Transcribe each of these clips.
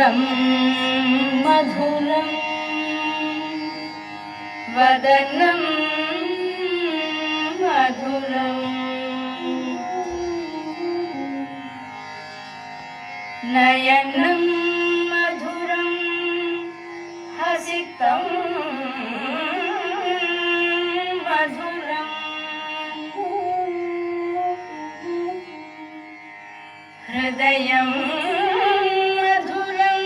वदनं मधुरं वदनं मधुरं नयनं मधुरं हसितं मधुरं हृदयं मधुरं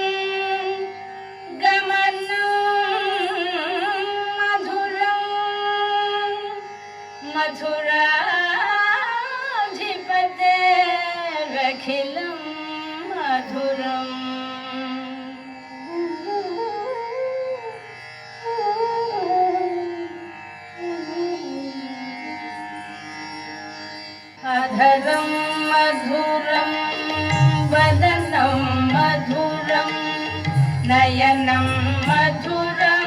गमनं मधुरं मधुराधिपतेरखिलं मधुरम् अधरं मधुरं वदनं मधुरं नयनं मधुरं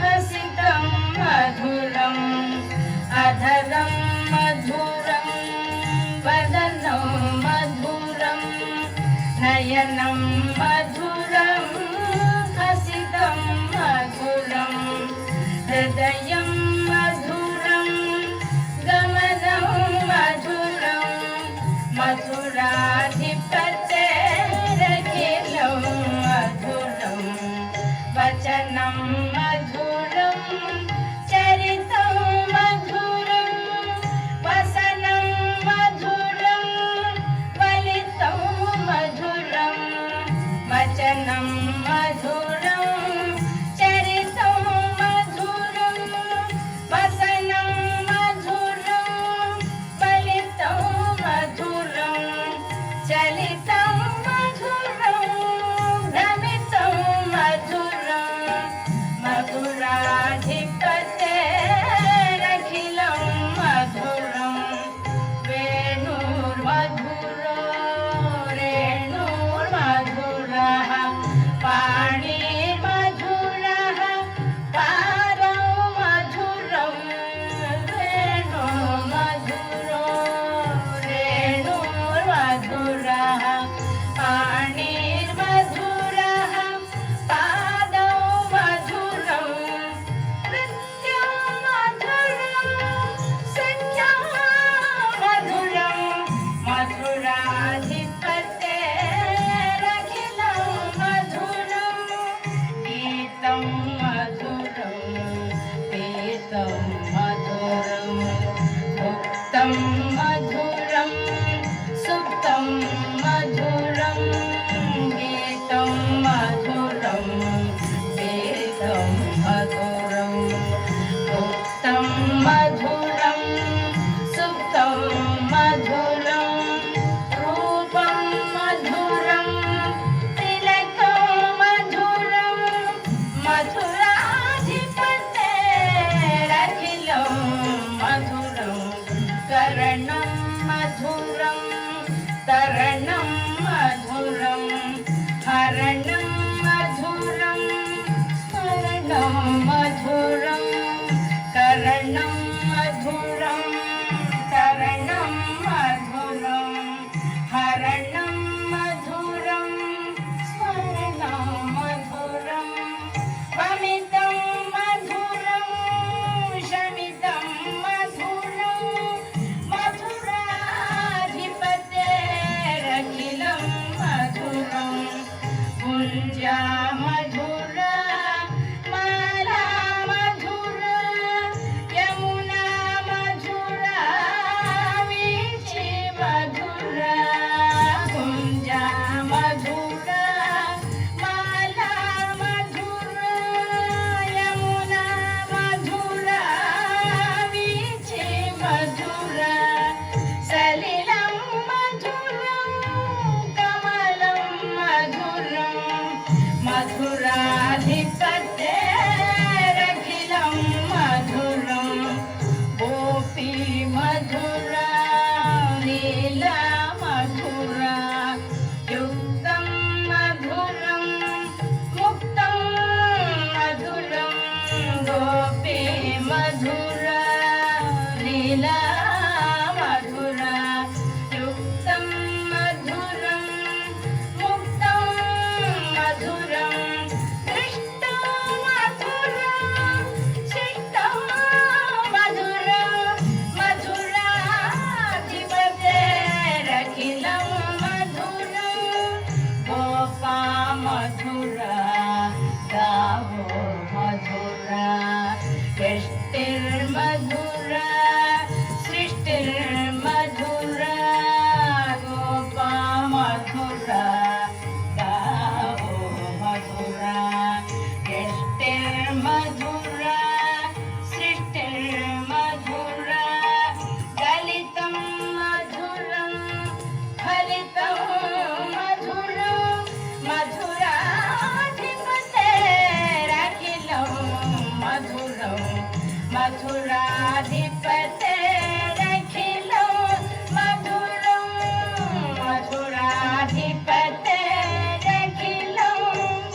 हसितं मधुरं अधरं मधुरं वदनं मधुरं नयनं मधुरं हसितं मधुरं हृदयं मधुरं गमनं मधुरं मधुराधिपतेरखिलं मधुरं वचनं मधुरं चरितं मधुरं वसनं मधुरं वलितं मधुरं वचनं मधुरं चरितं मधुरं वसनं मधुरं वलितं मधुरं चलितं मधुरं भ्रमितं मधुरं मधुराधिपतेरखिलं मधुरं वेणुर्मधुरो रेणुर्मधुरः पाणिर्मधुरः पारौ मधुरं वेणुर्मधुरो रेणुर्मधुरः पाणिर्मधुरः पादौ मधुरं नृत्यं मधुरं संज्ञा मधुरं मधुराधिपतेरखिलं मधुरं गीतं मधुरं पीतं मधुरं भुक्तं मधुरं सुप्तं मधुरं गीतं मधुरं पीतं मधुरं भुक्तं मधुरं सुप्तं मधुरं रूपं मधुरं तिलकं मधुरं मधुराधिपतेरखिलं मधुरं करणं मधुरं तरणं मधुरं हरणं मधुरं स्मरणं मधुरं करणं मधुरं तरणं मधुरं हरणं मधुरं स्मरणं मधुरं वमितं मधुरं शमितं मधुरं मधुराधिपतेरखिलं मधुरं कुञ्जा मधुरा माला मधुरा यमुना मधुरा वीची मधुरा कुञ्जा मधुरा माला मधुरा यमुना मधुरा वीची मधुरा सलिलं मधुरं कमलं मधुरं गावो मधुरा सृष्टिर्मधुरा सृष्टिर्मधुरा गोपा मधुरा गावो मधुरा सृष्टिर्मधुरा सृष्टिर्मधुरा दलितं मधुरं फलितं मधुरं मधुराधिपतेरखिलं मधुरं मधुराधिपतेरखिलं मधुरं मधुराधिपतेरखिलं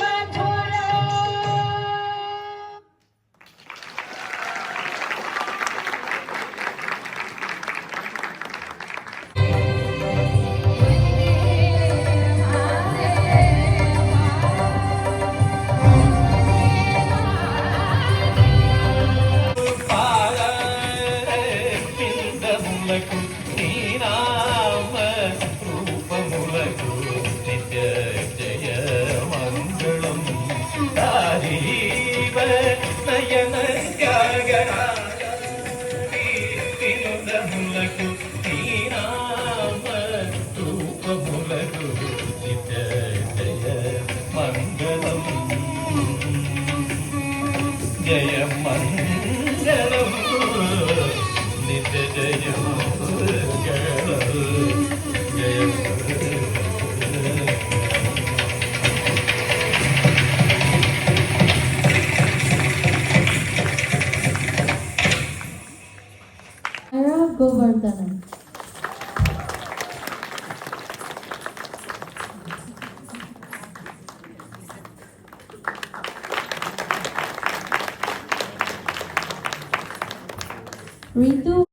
मधुरम्. పిందములకు నీ నామ రూపములకు నిత్య జయ మంగళం హరివ నయన పిందములకు నీ నామ రూపములకు నిత్య జయ మంగళం జయ మంగళం నిత్య జయ జయ Govardhana. Ritu